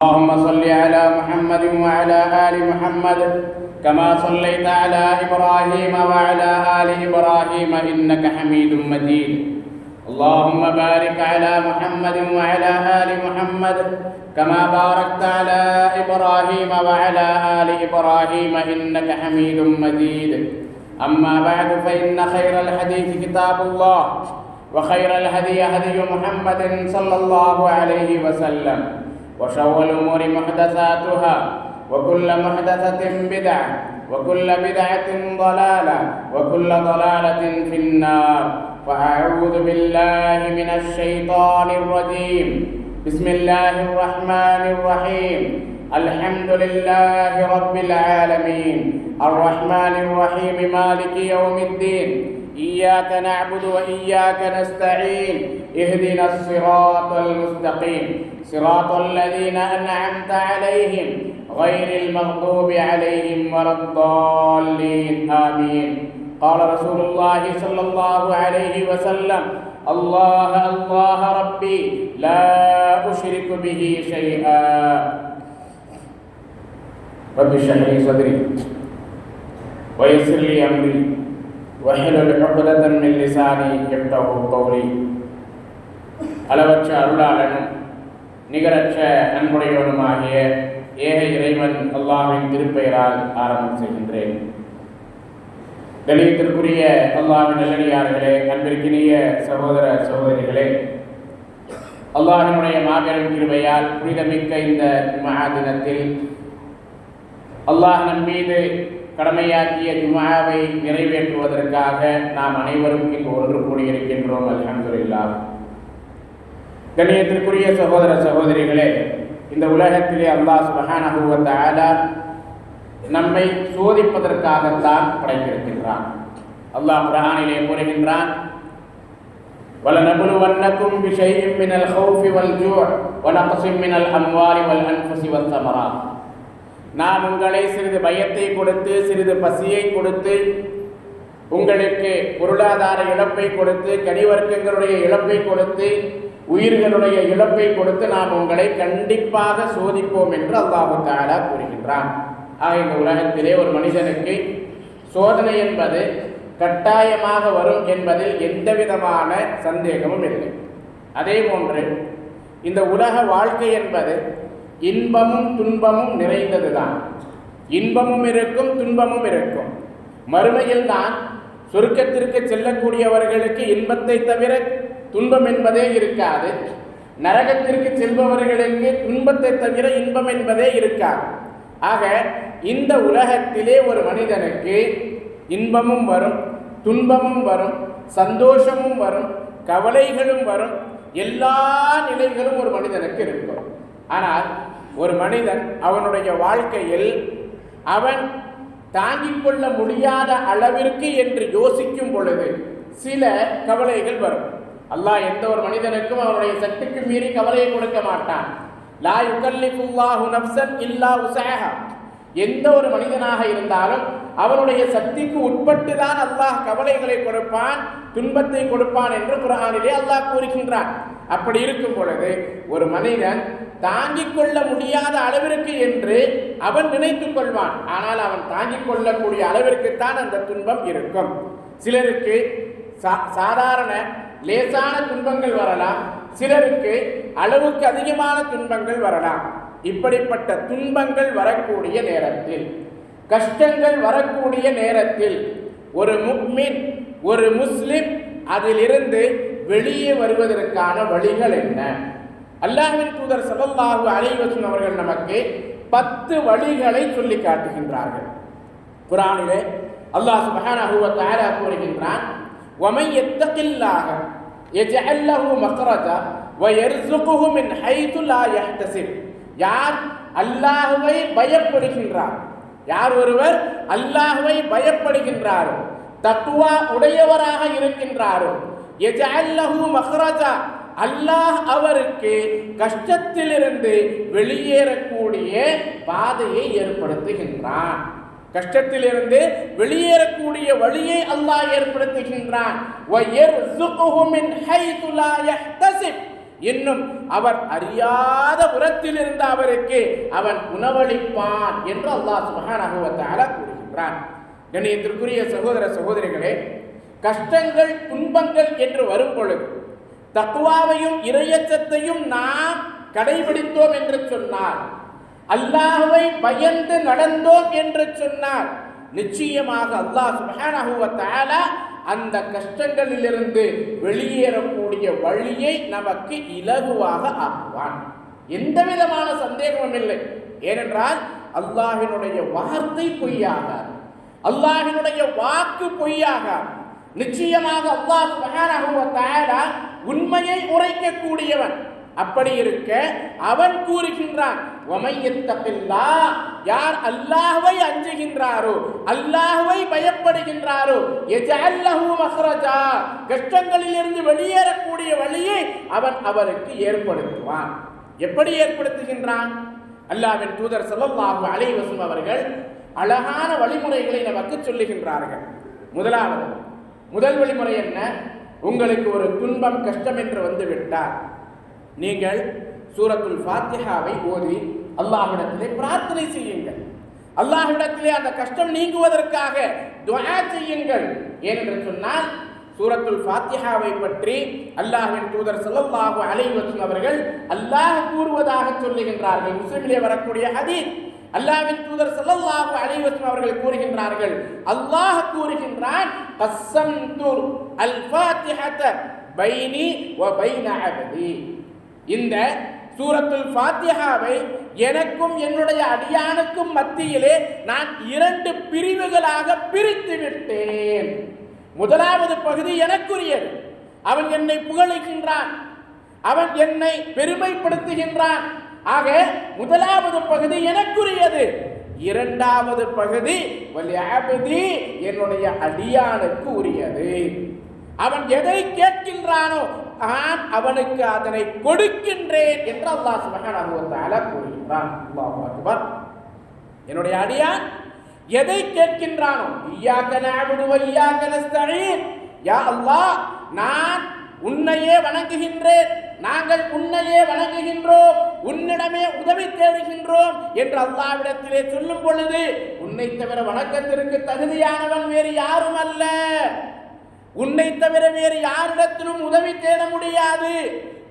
اللهم صل على محمد وعلى آل محمد كما صليت على إبراهيم وعلى آل إبراهيم إنك حميد مجيد. اللهم بارك على محمد وعلى آل محمد كما باركت على إبراهيم وعلى آل إبراهيم إنك حميد مجيد. أما بعد فإن خير الحديث كتاب الله وخير الهدي هدي محمد صلى الله عليه وسلم وشر الأمور محدثاتها وكل محدثة بدعة وكل بدعة ضلالة وكل ضلالة في النار. فأعوذ بالله من الشيطان الرجيم. بسم الله الرحمن الرحيم. الحمد لله رب العالمين الرحمن الرحيم مالك يوم الدين. إياك نعبد وإياك نستعين. اهدنا الصراط المستقيم صراط الذين أنعمت عليهم غير المغضوب عليهم ولا الضالين آمين. قال رسول الله صلى الله عليه وسلم: الله الله ربي لا أشرك به شيئا. رب اشرح لي صدري ويسر لي أمري واحلل عقدة من لساني يفقهوا قولي. அளவற்ற அருளாளனும் நிகரற்ற அன்புடையவனுமாகிய ஏக இறைவன் அல்லாஹ்வின் திருப்பெயரால் ஆரம்பம் செய்கின்றேன். கண்ணியத்திற்குரிய அல்லாஹ்வின் நல்லடியார்களே, அன்பிற்கினிய சகோதர சகோதரிகளே, அல்லாஹ்வினுடைய மாபெரும் கிருபையால் புனிதமிக்க இந்த ஜும்ஆ தினத்தில் அல்லாஹ் நம் மீது கடமையாக்கிய ஜும்ஆவை நிறைவேற்றுவதற்காக நாம் அனைவரும் இங்கு ஒன்று கூடியிருக்கின்றோம். அல்ஹம்துலில்லாஹ். கண்ணியத்திற்குரிய சகோதர சகோதரிகளே, இந்த உலகத்திலே அல்லாஹ் சுப்ஹானஹு வ தஆலா நம்மை சோதிப்பதற்காகத்தான் படைத்திருக்கின்றான். அல்லாஹ் குர்ஆனிலே கூறுகின்றான்: வலனபுலுவன்னகும் பிஷைஇம் மினல் ஹௌஃபி வல் ஜூஅ் வ நக்ஸிம் மினல் அம்வாலி வல் அன்ஃபுஸி வத் ஸமராத். நாம் உங்களை சிறிது பயத்தை கொடுத்து, சிறிது பசியை கொடுத்து, உங்களுக்கு பொருளாதார இழப்பை கொடுத்து, கனிவர்க்கங்களுடைய இழப்பை கொடுத்து, உயிர்களுடைய இழப்பை கொடுத்து நாம் உங்களை கண்டிப்பாக சோதிப்போம் என்று அல்லாஹ் தஆலா கூறுகின்றான். ஆக இந்த உலகத்திலே ஒரு மனிதனுக்கு சோதனை என்பது கட்டாயமாக வரும் என்பதில் எந்த விதமான சந்தேகமும் இல்லை. அதே போன்று இந்த உலக வாழ்க்கை என்பது இன்பமும் துன்பமும் நிறைந்ததுதான். இன்பமும் இருக்கும், துன்பமும் இருக்கும். மறுமையில் தான் சொர்க்கத்திற்கு செல்லக்கூடியவர்களுக்கு இன்பத்தை தவிர துன்பம் என்பதே இருக்காது. நரகத்திற்கு செல்பவர்களுக்கு துன்பத்தை தவிர இன்பம் என்பதே இருக்காது. ஆக இந்த உலகத்திலே ஒரு மனிதனுக்கு இன்பமும் வரும், துன்பமும் வரும், சந்தோஷமும் வரும், கவலைகளும் வரும். எல்லா நிலைகளும் ஒரு மனிதனுக்கு இருக்கும். ஆனால் ஒரு மனிதன் அவனுடைய வாழ்க்கையில் அவன் தாங்கிக் கொள்ள முடியாத அளவிற்கு என்று யோசிக்கும் பொழுது சில கவலைகள் வரும். அல்லாஹ் எந்த ஒரு மனிதனுக்கும் அவனுடைய சக்திக்கு மீறி கவலையை கொடுக்க மாட்டான். லா யுகல்லிஃபுல்லாஹு நஃப்ஸன் இல்லா உஸஹா. எந்த ஒரு மனிதனாக இருந்தாலும் அவனுடைய சக்திக்கு உட்பட்டு தான் அல்லாஹ் கவலைகளை கொடுப்பான், துன்பத்தை கொடுப்பான் என்று குர்ஆனிலே அல்லாஹ் கூறுகின்றான். அப்படி இருக்கும் பொழுது ஒரு மனிதன் தாங்கிக் கொள்ள முடியாத அளவிற்கு என்று அவன் நினைத்துக் கொள்வான். ஆனால் அவன் தாங்கிக் கொள்ளக்கூடிய அளவிற்குத்தான் அந்த துன்பம் இருக்கும். சிலருக்கு சாதாரண லேசான துன்பங்கள் வரலாம், சிலருக்கு அளவுக்கு அதிகமான துன்பங்கள் வரலாம். இப்படிப்பட்ட துன்பங்கள் வரக்கூடிய நேரத்தில், கஷ்டங்கள் வரக்கூடிய நேரத்தில் ஒரு முஃமின், ஒரு முஸ்லிம் அதிலிருந்து வெளியே வருவதற்கான வழிகள் என்ன? அல்லாஹ்வின் தூதர் ஸல்லல்லாஹு அலைஹி வஸல்லம் அவர்கள் நமக்கு 10 வழிகளை சொல்லி காட்டுகின்றார்கள். குர்ஆனிலே அல்லாஹ் சுப்ஹானஹு வ தஆலா கூறுகின்றான்: வமன் யத்தகில்லாஹ யஜஅல் லஹு மக்ரஜா வ யர்ஸுகுஹு மின் ஹைது லா யஹ்தஸிப். யார் அல்லாஹ்வை பயப்படுகின்றார், யார் ஒருவர் அல்லாஹ்வை பயப்படுகின்றாரோ, தக்வா உடையவராக இருக்கின்றாரோ, யஜஅல் லஹு மக்ரஜா, அல்லாஹ் அவருக்கு கஷ்டத்திலிருந்து வெளியேறக்கூடிய பாதையை ஏற்படுத்துகின்றான். கஷ்டத்திலிருந்து வெளியேறக்கூடிய வழியை அல்லாஹ் ஏற்படுத்துகின்றான். இன்னும் அவர் அறியாத புறத்தில் இருந்த அவருக்கு அவன் உணவளிப்பான் என்று அல்லாஹ் சுப்ஹானஹு வ தஆலா கூறுகின்றான். கண்ணியத்திற்குரிய சகோதர சகோதரிகளே, கஷ்டங்கள் துன்பங்கள் என்று வரும் பொழுது தக்வாவையும் இறையச்சத்தையும் நாம் கடைபிடித்தோம் என்று சொன்னார், அல்லாஹ்வை பயந்து நடந்தோம் என்று சொன்னார், நிச்சயமாக அல்லாஹ் சுப்ஹானஹு வ தஆலா அந்த கஷ்டங்களிலிருந்து வெளியேறக்கூடிய வழியை நமக்கு இலகுவாக ஆக்குவான். எந்த விதமான சந்தேகமும் இல்லை. ஏனென்றால் அல்லாஹ்வினுடைய வார்த்தை பொய்யாகாது, அல்லாஹ்வினுடைய வாக்கு பொய்யாகாது. நிச்சயமாக அல்லாஹ் சுப்ஹானஹு வ தஆலா உண்மையை உரைக்கக்கூடியவன். அப்படி இருக்க அவன் கூறுகின்றான், யார் அல்லாஹ்வை அஞ்சுகின்றாரோ, அல்லாஹ்வை பயப்படுகின்றாரோ, யஜஅல் லஹு மக்ரஜா, கஷ்டங்களில் இருந்து வெளியேறக்கூடிய வழியை அவன் அவருக்கு ஏற்படுத்துவான். எப்படி ஏற்படுத்துகின்றான்? அல்லாஹ்வின் தூதர் ஸல்லல்லாஹு அலைஹி வஸல்லம் அவர்கள் அழகான வழிமுறைகளை நமக்கு சொல்லுகின்றார்கள். முதல் வழிமுறை என்ன? உங்களுக்கு ஒரு துன்பம் கஷ்டம் என்று வந்துவிட்டால் நீங்கள் சூரத்துல் ஃபாத்திஹாவை ஓதி அல்லாஹ்விடத்திலே பிரார்த்தனை செய்யுங்கள். அல்லாஹ்விடத்திலே அந்த கஷ்டம் நீங்குவதற்காக துஆ செய்யுங்கள். ஏனென்று சொன்னால் சூரத்துல் ஃபாத்திஹாவை பற்றி அல்லாஹ்வின் தூதர் ஸல்லல்லாஹு அலைஹி வஸல்லம் அவர்கள் அல்லாஹ் கூறுவதாக சொல்லுகின்றார்கள். முஸ்லிமிலே வரக்கூடிய ஹதீஸ், அல்லாஹ்வின் தூதர் ஸல்லல்லாஹு அலைஹி வஸல்லம் அவர்கள் கூறுகின்றார்கள், அல்லாஹ் கூறுகின்றான், கஸ்ஸம்து அல் ஃபாத்திஹத பைனி வ பைன அப்தி. இந்த சூரத்துல் ஃபாத்திஹாவை எனக்கும் என்னுடைய அடியானுக்கும் மத்தியிலே நான் 2 பிரிவுகளாக பிரித்து விட்டேன். முதலாவது பகுதி எனக்குரியது, அவன் என்னை புகழுகின்றான், அவன் என்னை பெருமைப்படுத்துகின்றான். ஆக முதலாவது பகுதி எனக்குரியது. இரண்டாவது பகுதி என்னுடைய அடியானுக்கு உரியது. அவன் எதை கேட்கின்றானோ நான் அவனுக்கு அதனை கொடுக்கின்றேன் என்று அல்லாஹ் சுப்ஹானஹு வ தஆலா கூறுகின்றான். அல்லாஹு அக்பர். என்னுடைய அடியான் எதை கேட்கின்றானோ, இய்யாக நஅபுது வ இய்யாக நஸ்தஈன், யா அல்லாஹ் நான் உன்னையே வணங்குகின்றேன், நாங்கள் உன்னையே வணங்குகின்றோம், உன்னிடமே உதவி தேடுகின்றோம் என்று அல்லாஹ்விடத்திலே சொல்லும் பொழுது, உன்னை தவிர வணக்கத்திற்கு தகுதியானவன் வேறு யாரும் அல்ல, உன்னை தவிர வேறு யாரிடத்திலும் உதவி தேட முடியாது,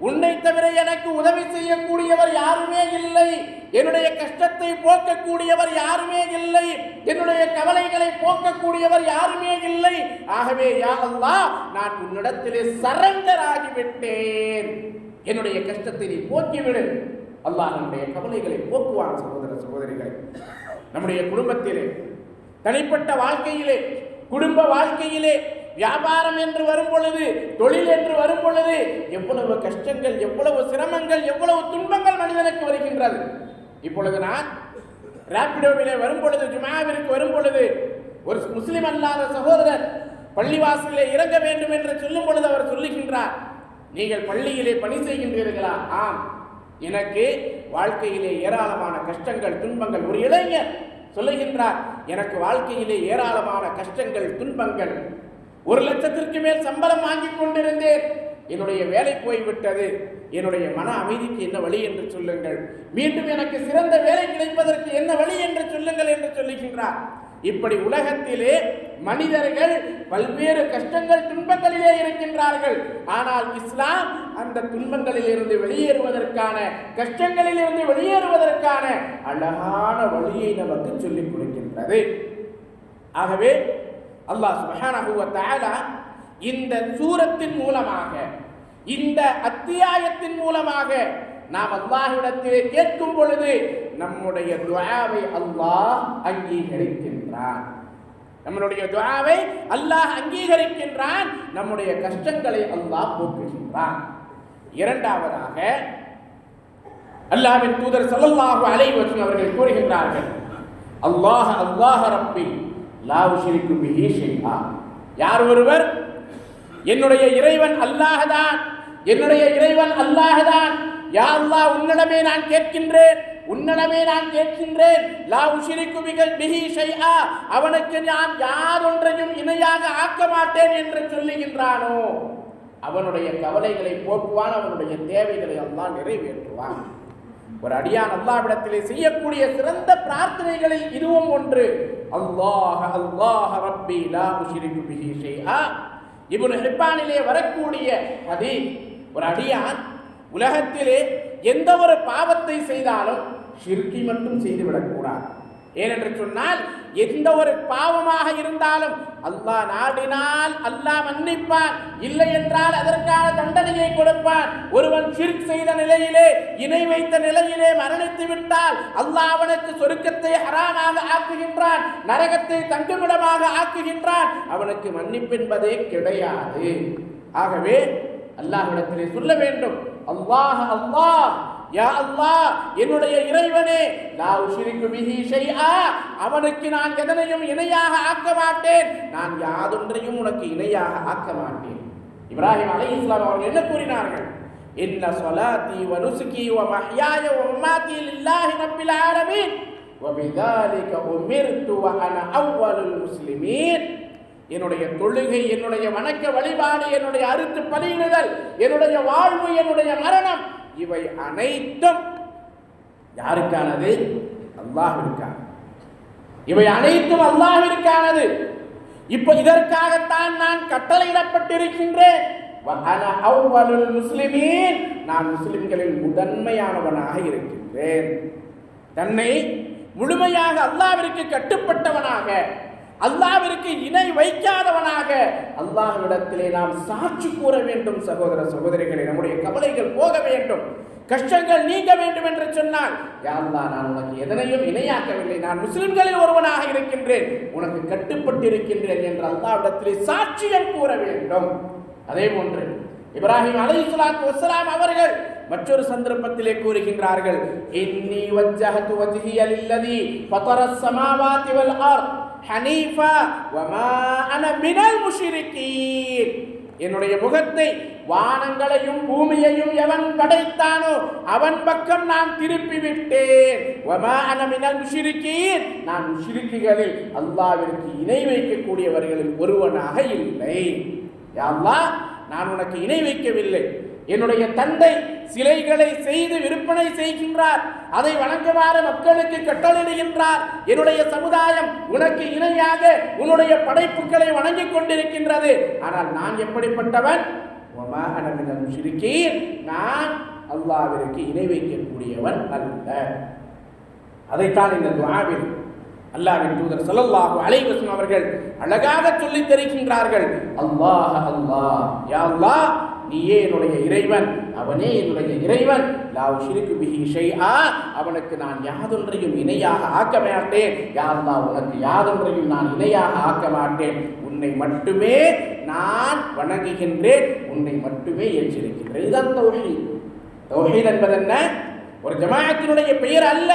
உன்னை தவிர எனக்கு உதவி செய்யக்கூடியவர் யாருமே இல்லை, என்னுடைய கஷ்டத்தை போக்கக்கூடியவர் யாருமே இல்லை, என்னுடைய கவலைகளை போக்கக்கூடியவர் யாருமே இல்லை. ஆகவே யா அல்லாஹ் நான் உன்னிடத்திலே சரண்டர் ஆகிவிட்டேன், என்னுடைய கஷ்டத்தை நீ போக்கிவிடு. அல்லாஹ் நம்முடைய கவலைகளை போக்குவான். சகோதர சகோதரிகளை, நம்முடைய குடும்பத்திலே, தனிப்பட்ட வாழ்க்கையிலே, குடும்ப வாழ்க்கையிலே, வியாபாரம் என்று வரும் பொழுது, தொழில் என்று வரும் பொழுது எவ்வளவு கஷ்டங்கள், எவ்வளவு சிரமங்கள், எவ்வளவு துன்பங்கள் மனிதனுக்கு வருகின்றது. இப்பொழுது நான் ராபிடோவிலே வரும் பொழுது, ஜுமாவிற்கு வரும் பொழுது ஒரு முஸ்லிம் அல்லாத சகோதரர் பள்ளிவாசலிலே இறங்க வேண்டும் என்று சொல்லும் பொழுது அவர் சொல்லுகின்றார், நீங்கள் பள்ளியிலே பணி செய்கின்றீர்களா? ஆம், எனக்கு வாழ்க்கையிலே ஏராளமான கஷ்டங்கள் துன்பங்கள். ஒரு இளைஞர் சொல்லுகின்றார், எனக்கு வாழ்க்கையிலே ஏராளமான கஷ்டங்கள் துன்பங்கள், 1 லட்சத்திற்கு மேல் சம்பளம் வாங்கி கொண்டிருந்தேன், என்னுடைய வேலை போய்விட்டது, என்னுடைய மன அமைதிக்கு என்ன வழி என்று சொல்லுங்கள், மீண்டும் எனக்கு சிறந்த வேலை கிடைப்பதற்கு என்ன வழி என்று சொல்லுங்கள் என்று சொல்லுகின்றார். இப்படி உலகத்திலே மனிதர்கள் பல்வேறு கஷ்டங்கள் துன்பங்களிலே இருக்கின்றார்கள். ஆனால் இஸ்லாம் அந்த துன்பங்களில் இருந்து வெளியேறுவதற்கான, கஷ்டங்களில் இருந்து வெளியேறுவதற்கான அழகான வழியை நமக்கு சொல்லிக் கொடுக்கின்றது. ஆகவே அல்லாஹ் சுப்ஹானஹு வ தஆலா இந்த சூரத்தின் மூலமாக, இந்த அத்தியாயத்தின் மூலமாக நாம் அல்லாஹ்விடத்திலே கேட்கும் பொழுது நம்முடைய துஆவை அல்லாஹ் அங்கீகரிக்கின்றான். நம்முடைய துஆவை அல்லாஹ் அங்கீகரிக்கின்றான், நம்முடைய கஷ்டங்களை அல்லாஹ் போக்குகின்றான். இரண்டாவதாக அல்லாஹ்வின் தூதர் ஸல்லல்லாஹு அலைஹி வஸல்லம் அவர்கள் கூறுகின்றார்கள், அல்லாஹ் அல்லாஹ் ரப்பி லா உஷ்ரிகு பிஹி ஷைஆ. யார் ஒருவர் என்னுடைய இறைவன் அல்லாஹ்தான், என்னுடைய இறைவன் அல்லாஹ்தான், யா அல்லாஹ் உன்னிடமே நான் கேட்கின்றேன், உன்னிடமே நான் கேட்கின்றேன், லா உஷ்ரிகு பிஹி ஷைஆ, அவனுக்கு நான் யாரொன்றையும் இணையாக ஆக்க மாட்டேன் என்று சொல்லுகின்றானோ, அவனுடைய கவலைகளை போக்குவான், அவனுடைய தேவைகளை அல்லாஹ் நிறைவேற்றுவான். ஒரு அடியான் அல்லாஹ்விடத்திலே செய்யக்கூடிய சிறந்த பிரார்த்தனைகளில் இதுவும் ஒன்று. அல்லாஹ் அல்லாஹ் ரப்பி லா உஷ்ரிகு பிஹி ஷைஆ. இப்னு ஹிப்பானிலே வரக்கூடிய ஹதீஸ், ஒரு அடியான் உலகத்திலே எந்த ஒரு பாவத்தை செய்தாலும் ஷிர்கி மட்டும் செய்துவிடக்கூடாது. ஏனென்று சொன்னால் எந்த ஒரு பாவமாக இருந்தாலும் அல்லாஹ் நாடினால் அல்லாஹ் மன்னிப்பான், இல்லை என்றால் அதற்கான தண்டனையை கொடுப்பான். ஒருவன் ஷிர்க் செய்த நிலையிலே, இணை வைத்த நிலையிலே மரணித்து விட்டால் அல்லாஹ் அவனுக்கு சொர்க்கத்தை ஹராமாக ஆக்குகின்றான், நரகத்தை தங்குமிடமாக ஆக்குகின்றான். அவனுக்கு மன்னிப்பு என்பதே கிடையாது. ஆகவே அல்லாஹ்விடத்திலே சொல்ல வேண்டும், அல்லாஹ் அல்லாஹ், யா அல்லாஹ் என்னுடைய இறைவனே, லா உஷ்ரிகு பிஹி ஷைஆ, அவனுக்கு நான் எதனையும் இணையாக ஆக்க மாட்டேன், நான் யாதொன்றையும் உனக்கு இணையாக ஆக்க மாட்டேன். இப்ராஹிம் அலைஹிஸ்ஸலாம் அவர்கள் என்ன கூறினார்கள்? இன்ன ஸலாத்தி வ நுஸ்கி வ மஹ்யாய வ மமாத்தி லில்லாஹி ரப்பில் ஆலமீன் வ பிதாலிக உமிர்து வ அன அவ்வலுல் முஸ்லிமீன். என்னுடைய தொழுகை, என்னுடைய வணக்க வழிபாடு, என்னுடைய அறுத்து பலியிடுதல், என்னுடைய வாழ்வு, என்னுடைய மரணம், இவை அனைத்தும் யாருக்கானது? அல்லாஹ்விற்கானது. இவை அனைத்தும் அல்லாஹ்விற்கானது. இப்ப இதற்காகத்தான் நான் கட்டளையிடப்பட்டிருக்கின்றேன். முஸ்லிமீன், நான் முஸ்லிம்களில் முதன்மையானவனாக இருக்கின்றேன். தன்னை முழுமையாக அல்லாஹ்விற்கு கட்டுப்பட்டவனாக, அல்லாஹ்விற்கு இணை வைக்காதவனாக அல்லாஹ்விடத்திலே நாம் சாட்சி கூற வேண்டும். சகோதர சகோதரிகளே, நம்முடைய கவலைகள் போக வேண்டும், கஷ்டங்கள் நீங்க வேண்டும் என்று சொன்னால், யா அல்லாஹ் நான் உனக்கு எதனையும் இணையாக்கவில்லை, நான் முஸ்லிம்களில் ஒருவனாக இருக்கின்றேன், உனக்கு கட்டுப்பட்டிருக்கின்றேன் என்று அல்லாஹ்விடத்திலே சாட்சியம் கூற வேண்டும். அதே போன்று இப்ராஹிம் அலைஹிஸ்ஸலாத்து வஸ்ஸலாம் அவர்கள் மற்றொரு சந்தர்ப்பத்திலே கூறுகின்றார்கள், இன்னி வஜ்ஜஹது வஜ்ஹிய லில்லதி ஃபதரஸ் ஸமாவாதி வல் அர்த் ஹனீஃபா வமா அன மினல் முஷ்ரிகீன். என்னுடைய முகத்தை, வானங்களையும் பூமியையும் எவன் படைத்தானோ அவன் பக்கம் நான் திருப்பி விட்டேன். வமா அன மினல் முஷ்ரிகீன், நான் முஷ்ரிக்குகளில் அல்லாஹ்விற்கு இணை வைக்கக்கூடியவர்களில் ஒருவனாக இல்லை. யா அல்லாஹ், நான் உனக்கு இணை வைக்கவில்லை. என்னுடைய தந்தை சிலைகளை செய்து விற்பனை செய்கின்றார், அதை வணங்குமாறு மக்களுக்கு கட்டளையிடுகின்றார். என்னுடைய சமுதாயம் உனக்கு இணையாக உன்னுடைய படைப்புகளை வணங்கிக் கொண்டிருக்கின்றது. ஆனால் நான் எப்படிப்பட்டவன்? நான் அல்லாஹ்விற்கு இணை வைக்கக்கூடியவன் அல்ல. அதைத்தான் இந்த துஆவில் அல்லாஹ்வின் தூதர் ஸல்லல்லாஹு அலைஹி வஸல்லம் அவர்கள் அழகாக சொல்லித் தருகின்றார்கள். அல்லாஹ் அல்லாஹ், யா அல்லாஹ் நீயே என்னுடைய இறைவன், அவனே என்னுடைய இறைவன். லா உஷ்ரிகு பிஹி ஷைஆ, அவனுக்கு நான் யாதொன்றையும் இணையாக ஆக்க மாட்டேன். யா அல்லாஹ், உனக்கு யாதொன்றையும் நான் இணையாக ஆக்க மாட்டேன். உன்னை மட்டுமே நான் வணங்குகின்றேன், உன்னை மட்டுமே ஏற்றிருக்கின்றேன். இதுதான் தௌஹீத். தௌஹீத் என்பது என்ன? ஒரு ஜமாஅத்தினுடைய பெயர் அல்ல.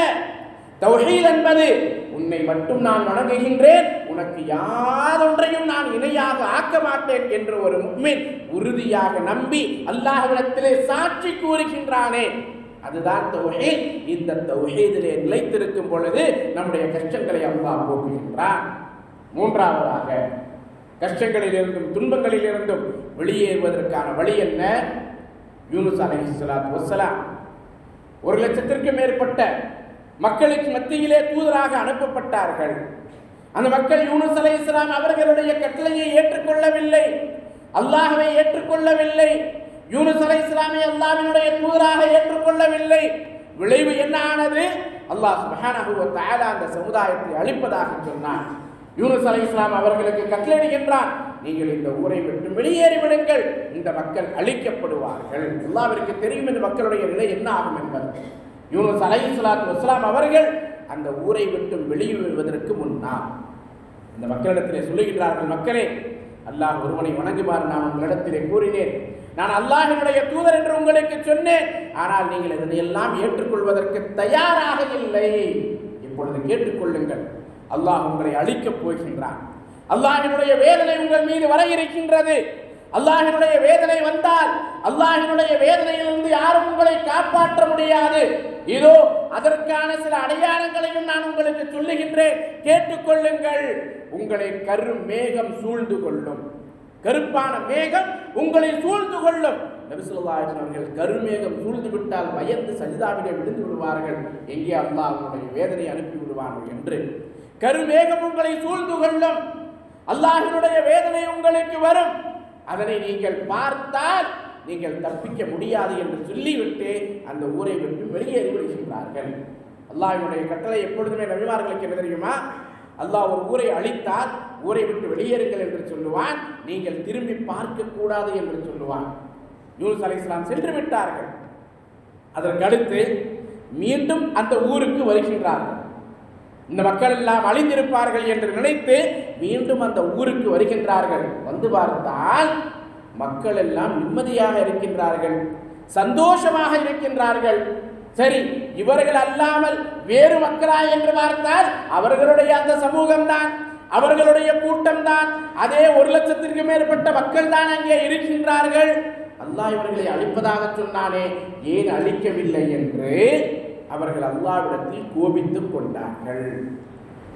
தௌஹீத் என்பது உன்னை மட்டும் நான் வணங்குகின்றேன், உனக்கு யாதொன்றையும் நான் இணையாக ஆக்க மாட்டேன் என்று ஒரு முஃமின் உறுதியாக நம்பி அல்லாஹ்விடத்திலே சாட்சி கூறுகின்றானே, அதுதான் தௌஹீத். இந்த தௌஹீதிலே நிலைத்திருக்கும் பொழுது நம்முடைய கஷ்டங்களை அல்லாஹ் போக்குகின்றான். மூன்றாவதாக, கஷ்டங்களிலிருந்தும் துன்பங்களிலிருந்தும் வெளியேறுவதற்கான வழி என்ன? யூனுஸ் அலைஹிஸ்ஸலாத்து வஸ்ஸலாம் 1,00,000 மேற்பட்ட மக்களுக்கு மத்தியிலே தூதராக அனுப்பப்பட்டார்கள். அந்த மக்கள் யூனுஸ் அலைஹிஸ்ஸலாம் அவர்களுடைய கட்டளையை ஏற்றுக்கொள்ளவில்லை, அல்லாஹ்வை ஏற்றுக்கொள்ளவில்லை. யூனுஸ் அலைஹிஸ்ஸலாமை அல்லாஹ்வினுடைய தூதராக ஏற்றுக்கொள்ளவில்லை. விளைவு என்ன ஆனது? அல்லாஹ் சுப்ஹானஹு வ தஆலா அந்த சமுதாயத்தை அழிப்பதாக சொன்னான். யூனுஸ் அலைஹிஸ்ஸலாம் அவர்களுக்கு கட்டளையிடுகின்றான், நீங்கள் இந்த ஊரை விட்டு வெளியேறி விடுங்கள், இந்த மக்கள் அழிக்கப்படுவார்கள். அல்லாஹ்விற்கு தெரியும் இந்த மக்களுடைய நிலை என்ன ஆகும் என்பது. யூனுஸ் அலைஹிஸ்ஸலாத்து வஸ்ஸலாம் அவர்கள் அந்த ஊரை விட்டு வெளியேறுவதற்கு முன்னால் இந்த மக்களிடத்திலே சொல்லுகின்றார்கள், மக்களே, அல்லாஹ் ஒருவனை வணங்குமாறு நான் உங்களிடத்திலே கூறினேன், நான் அல்லாஹ்வினுடைய தூதர் என்று உங்களுக்கு சொன்னேன், ஆனால் நீங்கள் இதனையெல்லாம் ஏற்றுக்கொள்வதற்கு தயாராக இல்லை. இப்பொழுது கேட்டுக்கொள்ளுங்கள், அல்லாஹ் உங்களை அழிக்கப் போகின்றான். அல்லாஹ்வினுடைய வேதனை உங்கள் மீது வர இருக்கின்றது. அல்லாஹ்வினுடைய வேதனை வந்தால் அல்லாஹ்வினுடைய வேதனையிலிருந்து யாரும் உங்களை காப்பாற்ற முடியாது. இதோ அதற்கான சில அடையாளங்களையும் நான் உங்களுக்கு சொல்லுகின்றேன், கேட்டுக்கொள்ளுங்கள். உங்களை கரும் மேகம் சூழ்ந்து கொள்ளும். கருப்பான மேகம் உங்களை சூழ்ந்து கொள்ளும். நபி ஸல்லல்லாஹு அலைஹி வஸல்லம் அவர்கள் கருமேகம் சூழ்ந்து விட்டால் பயந்து சஜிதாவிலே விழுந்து விடுவார்கள், எங்கே அல்லாஹ் அவனுடைய வேதனை அனுப்பி விடுவார்கள் என்று. கருமேகம் உங்களை சூழ்ந்து கொள்ளும், அல்லாஹ்வினுடைய வேதனை உங்களுக்கு வரும், அதனை நீங்கள் பார்த்தால் நீங்கள் தப்பிக்க முடியாது என்று சொல்லிவிட்டு அந்த ஊரை விட்டு வெளியேறி விடுகின்றார்கள். அல்லாஹ்வினுடைய கட்டளை எப்பொழுதுமே நபிமார்களுக்கு என்ன தெரியுமா? அல்லாஹ் ஒரு ஊரை அழித்தால் ஊரை விட்டு வெளியேறுங்கள் என்று சொல்லுவான், நீங்கள் திரும்பி பார்க்க கூடாது என்று சொல்லுவான். யூனுஸ் அலைஹிஸ்ஸலாம் சென்று விட்டார்கள். அதற்கடுத்து மீண்டும் அந்த ஊருக்கு வருகின்றார்கள். இந்த மக்கள் எல்லாம் அழிந்திருப்பார்கள் என்று நினைத்து மீண்டும் அந்த ஊருக்கு வருகின்றார்கள். வந்து பார்த்தால் மக்கள் எல்லாம் நிம்மதியாக இருக்கின்றார்கள், சந்தோஷமாக இருக்கின்றார்கள். சரி, இவர்கள் அல்லாமல் வேறு மக்களா என்று பார்த்தால் அவர்களுடைய அந்த சமூகம்தான், அவர்களுடைய கூட்டம்தான், அதே 1,00,000 மேற்பட்ட மக்கள் தான் அங்கே இருக்கின்றார்கள். அல்லாஹ் இவர்களை அழிப்பதாக சொன்னானே, ஏன் அழிக்கவில்லை என்று அவர்கள் அல்லாஹ்விடத்தில் கோபித்துக் கொண்டார்கள்.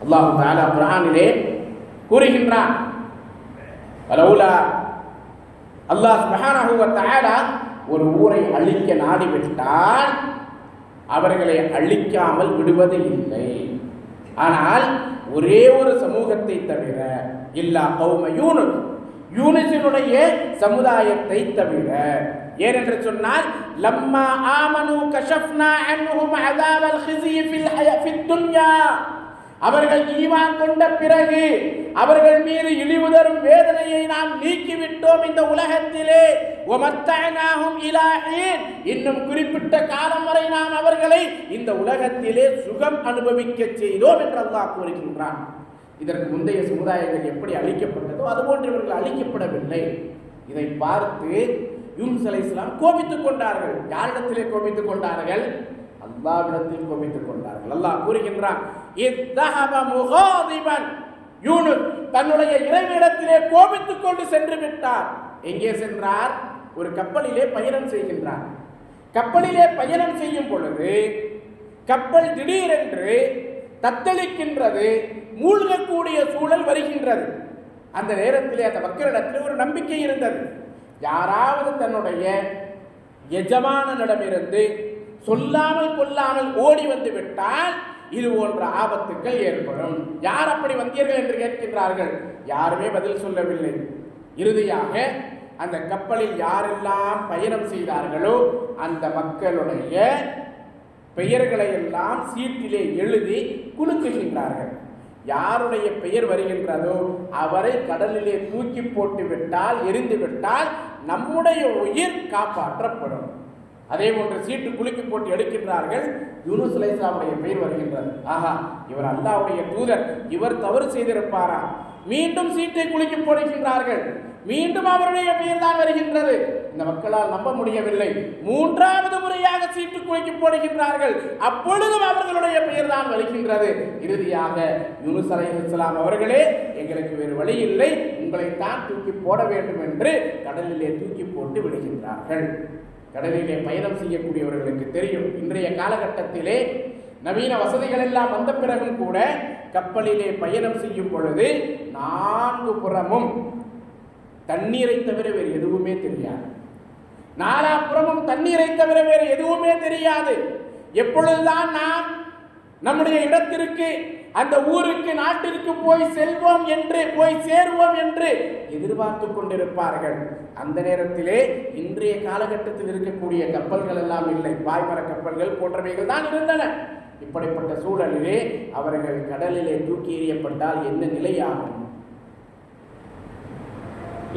அல்லாஹ் தஆலா குர்ஆனிலே கூறுகின்றான், வலௌலா அல்லாஹ் சுப்ஹானஹு வ தஆலா ஒரு ஊரை அழிக்க நாடிவிட்டால் அவர்களை அழிக்காமல் விடுவது இல்லை. ஆனால் ஒரே ஒரு சமூகத்தை தவிர, இல்லா கௌம யூனுஸ், யூனுஸினுடைய சமுதாயத்தை தவிர. ஏனென்று சொன்னால், லம்மா ஆமனு கஷஃப்னா அன்ஹும் அஸாபல் ஹிஸி ஃபித் துன்யா, அவர்கள் ஈமான் கொண்ட பிறகு அவர்கள் மீது இழிவு தரும் வேதனையை நாம் நீக்கிவிட்டோம் இந்த உலகத்திலே. வமத்தஅனாஹும் இலா ஹீன், இன்னும் குறிப்பிட்ட காலம் வரை நாம் அவர்களை இந்த உலகத்திலே சுகம் அனுபவிக்க செய்தோம் என்று அல்லாஹ் கூறுகின்றான். இதற்கு முந்தைய சமுதாயங்கள் எப்படி அழிக்கப்பட்டதோ அதுபோன்று இவர்கள் அழிக்கப்படவில்லை. இதை பார்த்து யூனுஸ் அலைஹிஸ்ஸலாம் கோபித்துக் கொண்டார்கள். யாரிடத்திலே கோபித்துக் கொண்டார்கள்? அல்லாஹ்விடத்தில் கோபித்துக் கொண்டார்கள். அல்லாஹ் கூறுகின்றான், இத்தஹப முகாதிபன், யூனுஸ் தன்னுடைய இறைவனிடத்திலே கோபித்துக் கொண்டு சென்று விட்டார். எங்கே சென்றார்? ஒரு கப்பலிலே பயணம் செய்கின்றார். கப்பலிலே பயணம் செய்யும் பொழுது கப்பல் திடீரென்று தத்தளிக்கின்றது, மூழ்கக்கூடிய சூழல் வருகின்றது. அந்த நேரத்திலே அந்த மக்களிடத்தில் ஒரு நம்பிக்கை இருந்தது, யாராவது தன்னுடைய எஜமானனிடமிருந்து சொல்லாமல் கொள்ளாமல் ஓடி வந்து விட்டால் இது போன்ற ஆபத்துக்கள் ஏற்படும். யார் அப்படி வந்தீர்கள் என்று கேட்கின்றார்கள். யாருமே பதில் சொல்லவில்லை. இறுதியாக அந்த கப்பலில் யாரெல்லாம் பயணம் செய்தார்களோ அந்த மக்களுடைய பெயர்களை எல்லாம் சீட்டிலே எழுதி குலுக்குகின்றார்கள். யாருடைய பெயர் வருகின்றதோ அவரை கடலிலே தூக்கி போட்டு விட்டால், எரிந்து விட்டால் நம்முடைய உயிர் காப்பாற்றப்படும். அதே போன்று சீட்டு குலுக்கி போட்டு எடுக்கின்றார்கள். யூனுஸ் அலைஹிஸ்ஸலாமுடைய பெயர் வருகின்றது. ஆஹா, இவர் அல்லாஹ்வுடைய தூதர், இவர் தவறு செய்திருப்பாரா? மீண்டும் சீட்டை குலுக்கி போடுகின்றார்கள். மீண்டும் அவருடைய பெயர் தான் வருகின்றது. இந்த மக்களால் நம்ப முடியவில்லை. 3வது முறையாக சீட்டு குலுக்கி போடுகின்றார்கள். அப்பொழுதும் அவர்களுடைய பெயர் தான் வருகின்றது. இறுதியாக யூனுஸ் அலைஹிஸ்ஸலாம் அவர்களே, எங்களுக்கு வேறு வழி இல்லை, உங்களை தான் தூக்கி போட வேண்டும் என்று கடலிலே தூக்கி போட்டு விடுகின்றார்கள். கடலிலே பயணம் செய்யக்கூடியவர்களுக்கு தெரியும், இன்றைய காலகட்டத்திலே நவீன வசதிகள் எல்லாம் வந்த பிறகும் கூட கப்பலிலே பயணம் செய்யும் பொழுது 4 புறமும் தண்ணீரை தவிர வேறு எதுவுமே தெரியாது. 4 புறமும் தண்ணீரை தவிர வேறு எதுவுமே தெரியாது. எப்பொழுதுதான் நாம் நம்முடைய இடத்திற்கு, அந்த ஊருக்கு, நாட்டிற்கு போய் சேருவோம் என்று எதிர்பார்த்து கொண்டிருப்பார்கள். அந்த நேரத்திலே இன்றைய காலகட்டத்தில் இருக்கக்கூடிய கப்பல்கள் எல்லாம் இல்லை, பாய்மர கப்பல்கள் போன்றவைகள் தான் இருந்தன. இப்படிப்பட்ட சூழலிலே அவர்கள் கடலிலே தூக்கி எறியப்பட்டால் என்ன நிலையாகும்?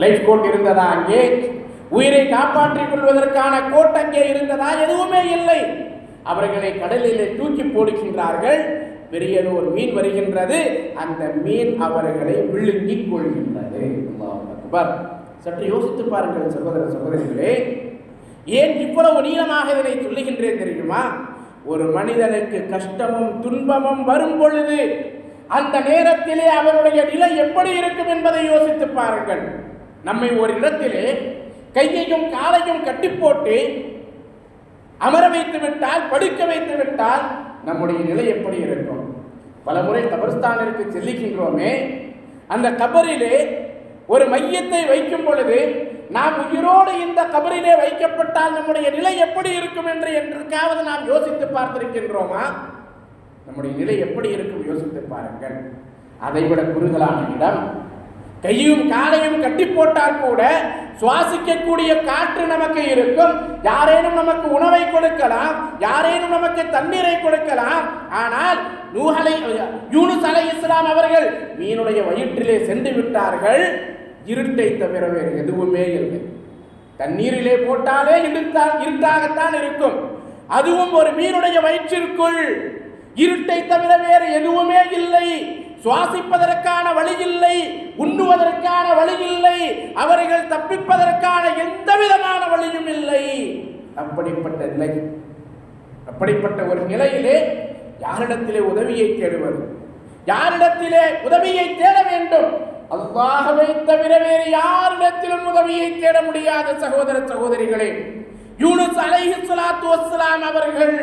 லைஃப் கோட் இருந்ததா அங்கே? உயிரை காப்பாற்றிக் கொள்வதற்கான கோட் அங்கே இருந்ததா? எதுவுமே இல்லை. அவர்களை கடலிலே தூக்கி போடுகின்றார்கள். பெரியது ஒரு மீன் வருகின்றது. அந்த மீன் அவர்களை விழுங்கிக் கொள்கின்றது. அல்லாஹ் அக்பர். சற்று யோசித்து பாருங்கள் சகோதர சகோதரிகளே, ஏன் இவ்வளவு நீளமாக இதனை சொல்லுகின்றேன் தெரியுமா? ஒரு மனிதனுக்கு கஷ்டமும் துன்பமும் வரும் பொழுது அந்த நேரத்திலே அவருடைய நிலை எப்படி இருக்கும் என்பதை யோசித்து பாருங்கள். நம்மை ஒரு இடத்திலே கையையும் காலையும் கட்டி போட்டு அமர வைத்து விட்டால், படுக்க வைத்து விட்டால் நம்முடைய நிலை எப்படி இருக்கும்? பல முறை கபர்ஸ்தானிற்கு செல்லுகின்றோமே, அந்த கபரிலே ஒரு மையத்தை வைக்கும் பொழுது நாம் உயிரோடு இந்த கபரிலே வைக்கப்பட்டால் நம்முடைய நிலை எப்படி இருக்கும் என்றுக்காவது நாம் யோசித்து பார்த்திருக்கின்றோமா? நம்முடைய நிலை எப்படி இருக்கும் யோசித்து பாருங்கள். அதைவிட குறுகலான இடம், கையும் காலையும் கட்டி போட்டால் கூட சுவாசிக்கக்கூடிய காற்று நமக்கு இருக்கும். யாரேனும் நமக்கு உணவை கொடுக்கலாம், யாரேனும் நமக்கு தண்ணீரை கொடுக்கலாம். ஆனால் யூனுஸ் அலைஹிஸ்ஸலாம் அவர்கள் மீனுடைய வயிற்றிலே சென்று விட்டார்கள். இருட்டை தவிர வேறு எதுவுமே இல்லை. தண்ணீரிலே போட்டாலே இருட்டாகத்தான் இருக்கும். அதுவும் ஒரு மீனுடைய வயிற்றிற்குள் இருட்டை தவிர வேறு எதுவுமே இல்லை. சுவாசிப்பதற்கான வழி இல்லை, உண்ணுவதற்கான வழி இல்லை, அவர்கள் தப்பிப்பதற்கான எந்த விதமான வழியும் இல்லை. அப்படிப்பட்ட நிலை, அப்படிப்பட்ட ஒரு நிலையிலே யாரிடத்திலே உதவியை தேடுவது? யாரிடத்திலே உதவியை தேட வேண்டும்? அல்லாஹ்வை தவிர வேறு யாரிடத்திலும் உதவியை தேட முடியாத சகோதர சகோதரிகளே, யூனுஸ் அலைஹிஸ்ஸலாத்து வஸ்ஸலாம் அவர்கள்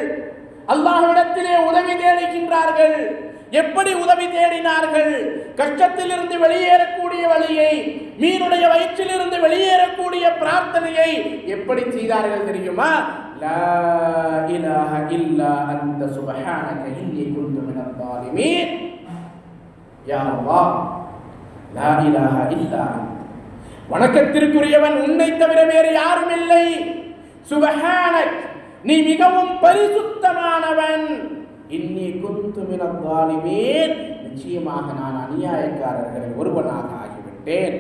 அல்லாஹ்விடத்திலே உதவி தேடுகின்றார்கள். எப்படி உதவி தேடினார்கள்? கஷ்டத்திலிருந்து வெளியேறக்கூடிய வழியை, மீனுடைய வயிற்றிலிருந்து வெளியேறக்கூடிய பிரார்த்தனையை எப்படி செய்தார்கள் தெரியுமா? லா இலாஹ இல்லா அன்த சுப்ஹானக இன்னி குன்து மினல் ஸாலிமீன். யா அல்லாஹ், லா இலாஹ இல்லா அன்த, வணக்கத்திற்குரியவன் உன்னை தவிர வேறு யாரும் இல்லை. சுப்ஹானக், நீ மிகவும் பரிசுத்தமானவன். இன்னி குன்து மினல் ஸாலிமீன், நிச்சயமாக நான் அநியாயக்காரர்களில் ஒருவனாக ஆகிவிட்டேன்.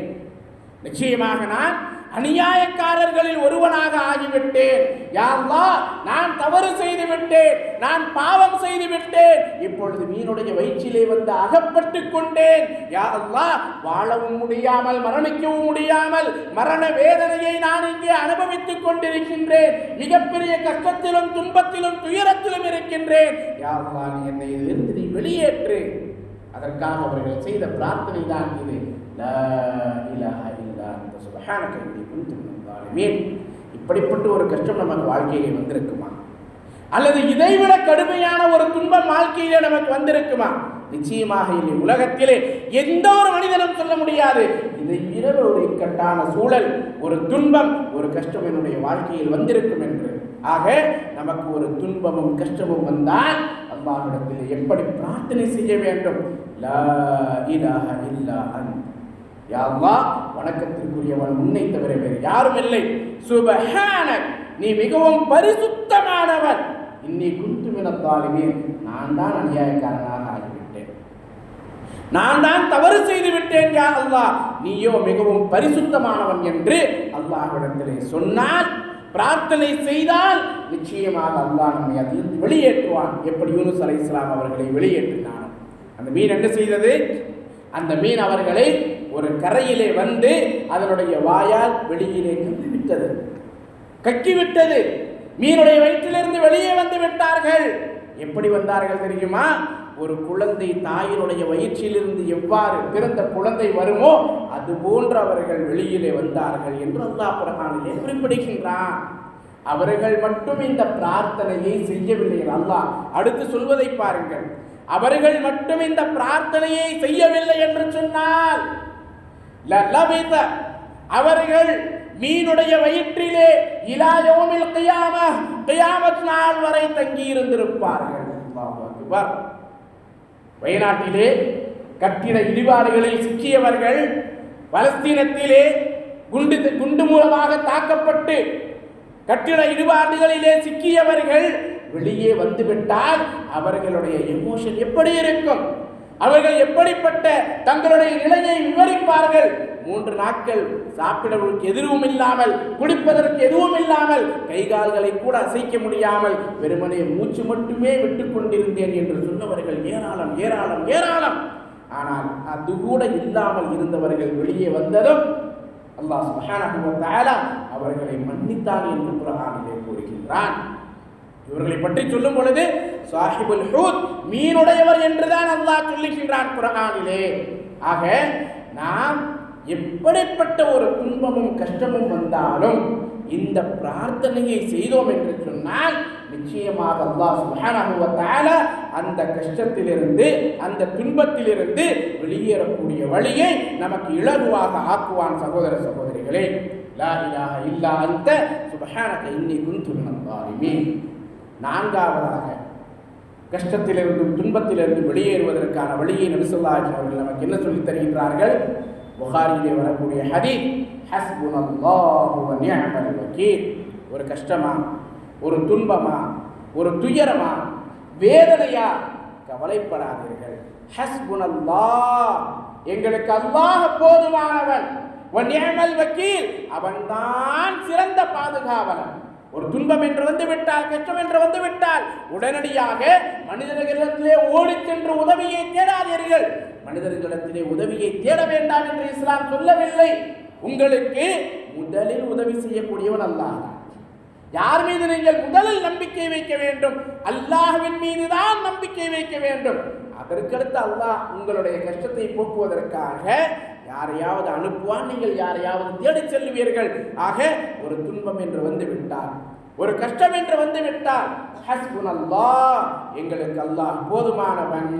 நிச்சயமாக நான் அநியாயக்காரர்களில் ஒருவனாக ஆகிவிட்டேன். யா அல்லாஹ், நான் தவறு செய்து விட்டேன், நான் பாவம் செய்து விட்டேன். இப்பொழுது மீனுடைய வயிற்றிலே வந்து அகப்பட்டு கொண்டேன். யா அல்லாஹ், வாழவும் முடியாமல் மரணிக்கவும் முடியாமல் மரண வேதனையை நான் இங்கே அனுபவித்துக் கொண்டிருக்கின்றேன். மிகப்பெரிய கஷ்டத்திலும் துன்பத்திலும் துயரத்திலும் இருக்கின்றேன். யா அல்லாஹ், நீ என்னை இதிலிருந்து நீ வெளியேற்று. அதற்காக அவர்கள் செய்த பிரார்த்தனை தான் இது. லா இலாஹ இல்லா அன்த சுப்ஹானக இன்னி குன்து மினல் ஸாலிமீன். இப்படிப்பட்ட ஒரு கஷ்டம் நமக்கு வாழ்க்கையிலே வந்திருக்குமா? அல்லது இதைவிட கடுமையான ஒரு துன்பம் வாழ்க்கையிலே நமக்கு வந்திருக்குமா? நிச்சயமாக இல்லை. உலகத்திலே எந்த ஒரு மனிதனும் சொல்ல முடியாது இதை விட ஒரு இக்கட்டான சூழல், ஒரு துன்பம், ஒரு கஷ்டம் என்னுடைய வாழ்க்கையில் வந்திருக்கும் என்று. ஆக நமக்கு ஒரு துன்பமும் கஷ்டமும் வந்தால் அல்லாஹ்விடத்தில் எப்படி பிரார்த்தனை செய்ய வேண்டும்? லா இலாஹ இல்லா அன்த, யா அல்லாஹ், வணக்கத்திற்குரியவன் உன்னை தவிர வேறு யாரும் இல்லை. சுப்ஹானக், நீ மிகவும் பரிசுத்தமானவன். இன்னி குன்து மினல் ஸாலிமீன், நான் தான் அநியாயக்காரனாக ஆகிவிட்டேன், நான் தான் தவறு செய்து விட்டேன். யா அல்லாஹ், நீயோ மிகவும் பரிசுத்தமானவன் என்று அல்லாஹ்விடத்திலே சொன்னால், பிரார்த்தனை செய்தால் நிச்சயமாக அல்லாஹ் நம்மை அதிலிருந்து வெளியேற்றுவான். எப்படி யூனுஸ் அலைஹிஸ்ஸலாம் அவர்களை வெளியேற்றினான். அந்த மீன் என்ன செய்தது? அந்த மீன் அவர்களை ஒரு கரையிலே வந்து அதனுடைய வாயால் வெளியிலே கக்கிவிட்டது. மீனுடைய வயிற்றிலிருந்து வெளியே வந்து விட்டார்கள். எப்படி வந்தார்கள் தெரியுமா? ஒரு குழந்தை தாயினுடைய வயிற்றிலிருந்து எவ்வாறு பிறந்த குழந்தை வருமோ அது போன்று அவர்கள் வெளியிலே வந்தார்கள் என்று அல்லாஹ் குர்ஆனிலே குறிப்பிடுகின்றான். அவர்கள் மட்டும் இந்த பிரார்த்தனையை செய்யவில்லை. அல்லாஹ் அடுத்து சொல்வதை பாருங்கள். அவர்கள் மட்டும் இந்த பிரார்த்தனையை செய்யவில்லை என்று சொன்னால் அவர்கள் மீனுடைய வயிற்றிலே இலா யௌமில் கியாமஹ், கியாமத் நாள் வரை தங்கி இருந்திருப்பார்கள். அல்லாஹ் அக்பர். வயநாட்டிலே கட்டிட இடிபாடுகளில் சிக்கியவர்கள், பலஸ்தீனத்திலே குண்டு மூலமாக தாக்கப்பட்டு கட்டிட இடிபாடுகளிலே சிக்கியவர்கள் வெளியே வந்துவிட்டால் அவர்களுடைய எமோஷன் எப்படி இருக்கும்? அவர்கள் எப்படிப்பட்ட தங்களுடைய நிலையை விவரிப்பார்கள்? 3 நாட்கள் சாப்பிடுவதற்கு எதுவும் இல்லாமல், குடிப்பதற்கு எதுவும் இல்லாமல், கைகால்களை கூட அசைக்க முடியாமல் வெறுமனே மூச்சு மட்டுமே விட்டுக் கொண்டிருந்தேன் என்று சொன்னவர்கள் ஏராளம் ஏராளம் ஏராளம். ஆனால் அது கூட இல்லாமல் இருந்தவர்கள் வெளியே வந்ததும் அல்லாஹ் சுப்ஹானஹு வ தஆலா அவர்களை மன்னித்தான் என்று குர்ஆனிலே கூறுகின்றான். இவர்களை பற்றி சொல்லும் பொழுது சாஹிபுல் ஹூத், மீனுடையவர் என்றுதான் அல்லாஹ் சொல்லுகின்றான் குர்ஆனிலே. ஆக நாம் எப்படிப்பட்ட ஒரு துன்பமும் கஷ்டமும் வந்தாலும் இந்த பிரார்த்தனையை செய்தோம் என்று சொன்னால் நிச்சயமாக அல்லாஹ் சுப்ஹானஹு வ தஆலா அந்த கஷ்டத்திலிருந்து அந்த துன்பத்திலிருந்து வெளியேறக்கூடிய வழியை நமக்கு இலகுவாக ஆக்குவான். சகோதர சகோதரிகளே, லா இலாஹ இல்லா அன்த சுப்ஹானக இன்னி குன்து மினல் ஸாலிமீன். நான்காவதாக கஷ்டத்திலிருந்தும் துன்பத்திலிருந்து வெளியேறுவதற்கான வழியை நபி ஸல்லல்லாஹு அலைஹி வஸல்லம் நமக்கு என்ன சொல்லித் தருகின்றார்கள்? புகாரிலே வரக்கூடிய ஹதீஸ், ஹஸ்புனல்லாஹு வ நிஅமல் வக்கீல். ஒரு கஷ்டமா, ஒரு துன்பமா, ஒரு துயரமா, வேதனையா, கவலைப்படாதீர்கள். ஹஸ்புனல்லாஹ், எங்களுக்கு அல்லாஹ் போதுமானவன், வ நிஅமல் வக்கீல், அவன்தான் சிறந்த பாதுகாவலன். ஒரு துன்பம் என்று வந்து விட்டால், கஷ்டம் என்று வந்து விட்டால் உடனடியாக மனிதர்களிடத்திலே ஓடி சென்று உதவியை தேடாதீர்கள். மனிதர்களிடத்திலே உதவியை தேட வேண்டாம் என்று இஸ்லாம் சொல்லவில்லை. உங்களுக்கு முதலில் உதவி செய்யக்கூடியவன் அல்லாஹ். யார் மீது நீங்கள் முதலில் நம்பிக்கை வைக்க வேண்டும்? அல்லாஹ்வின் மீது தான் நம்பிக்கை வைக்க வேண்டும். அதற்கடுத்து அல்லாஹ் உங்களுடைய கஷ்டத்தை போக்குவதற்காக யாரையாவது அனுப்புவான், நீங்கள் யாரையாவது தேடி செல்லுவீர்கள். ஆக ஒரு துன்பம் என்று வந்து விட்டால், ஒரு கஷ்டம் என்று வந்து விட்டால், ஹஸ்புனல்லாஹ், எங்களுக்கு அல்லாஹ் போதுமானவன்,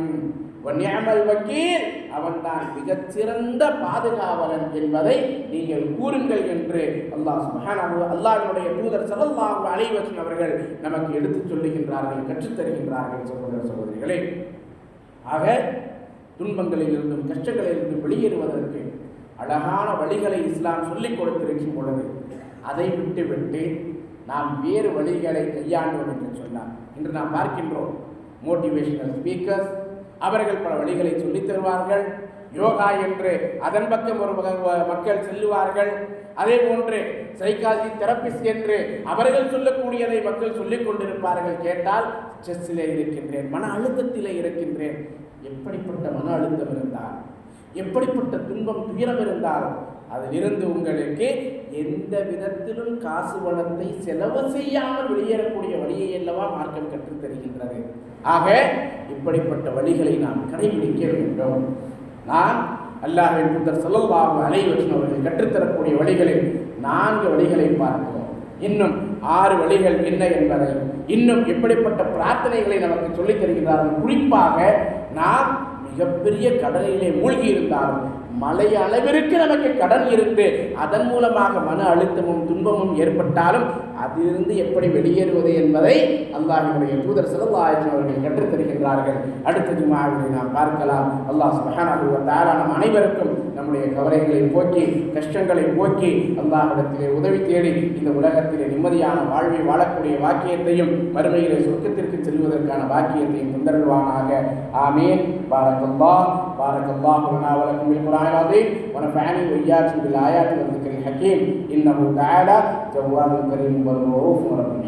வ நிஅமல் வக்கீல், அவன்தான் மிகச்சிறந்த பாதுகாவலன் என்பதை நீங்கள் கூறுங்கள் என்று அல்லாஹ் சுப்ஹானஹு அல்லாஹ்வுடைய தூதர் ஸல்லல்லாஹு அலைஹி வஸல்லம் அவர்கள் நமக்கு எடுத்துச் சொல்லுகின்றார்கள், கற்றுத் தருகின்றார்கள். சகோதர சகோதரிகளே, ஆக துன்பங்களிலிருந்தும் கஷ்டங்களிலிருந்தும் வெளியேறுவதற்கு அழகான வழிகளை இஸ்லாம் சொல்லிக் கொடுத்திருக்கும் பொழுது அதை விட்டு நாம் வேறு வழிகளை கையாண்டோம் என்று சொன்னார். இன்று நாம் பார்க்கின்றோம், மோட்டிவேஷனல் ஸ்பீக்கர்ஸ் அவர்கள் பல வழிகளை சொல்லித் தருவார்கள். யோகா என்று அதன் பக்கம் ஒரு மக்கள் செல்லுவார்கள். அதே போன்று சைக்காலஜி தெரபிஸ்ட் என்று அவர்கள் சொல்லக்கூடியதை மக்கள் சொல்லிக் கொண்டிருப்பார்கள். கேட்டால் ஸ்ட்ரெஸ்ஸிலே இருக்கின்றேன், மன அழுத்தத்திலே இருக்கின்றேன். எப்படிப்பட்ட மன அழுத்தம் இருந்தால், எப்படிப்பட்ட துன்பம் துயரம் இருந்தாலும் அதிலிருந்து உங்களுக்கு எந்த விதத்திலும் காசு பணத்தை செலவு செய்யாமல் வெளியேறக்கூடிய வழியை அல்லவா மார்க்கம் கற்றுத் தருகின்றது. ஆக இப்படிப்பட்ட வழிகளை நாம் கடைபிடிக்க வேண்டும். நான் அல்லாஹ்வின் தூதர் ஸல்லல்லாஹு அலைஹி வஸல்லம் அவர்கள் கற்றுத்தரக்கூடிய வழிகளில் 4 வழிகளை பார்க்கிறோம். இன்னும் 6 வழிகள் என்ன என்பதை, இன்னும் எப்படிப்பட்ட பிரார்த்தனைகளை நமக்கு சொல்லித் தருகிறார்கள். குறிப்பாக நாம் மிகப்பெரிய கடலிலே மூழ்கி இருந்தாலும், மலை அளவிற்கு நமக்கு கடன் இருந்து அதன் மூலமாக மன அழுத்தமும் துன்பமும் ஏற்பட்டாலும் அதிலிருந்து எப்படி வெளியேறுவது என்பதை அல்லாஹ்வுடைய தூதர் ஸல்லல்லாஹு அலைஹி வஸல்லம் அவர்கள் கற்றுத் தருகின்றார்கள். அடுத்த ஜும்ஆவிலே நாம் பார்க்கலாம். அல்லாஹ் சுப்ஹானஹு வ தஆலா நம் அனைவருக்கும் நம்முடைய கவலைகளை போக்கி, கஷ்டங்களை போக்கி, அல்லாஹ்விடத்திலே உதவி தேடி இந்த உலகத்திலே நிம்மதியான வாழ்வை வாழக்கூடிய வாக்கியத்தையும் மறுமையிலே சொர்க்கத்திற்கு செல்வதற்கான வாக்கியத்தையும் தந்தருள்வானாக. ஆமீன். பாரக்கல்லாஹ் லனா வ லக்கும் பில் குர்ஆனில் அஸீம் வ நஃபஅனி வ இய்யாக்கும் பில் ஆயாத்தி வல் ذிக்ரில் ஹகீம். இன்னஹு தஆலா ஜவ்வாதுன் கரீம் வல் ரഊஃபுர் ரஹீம்.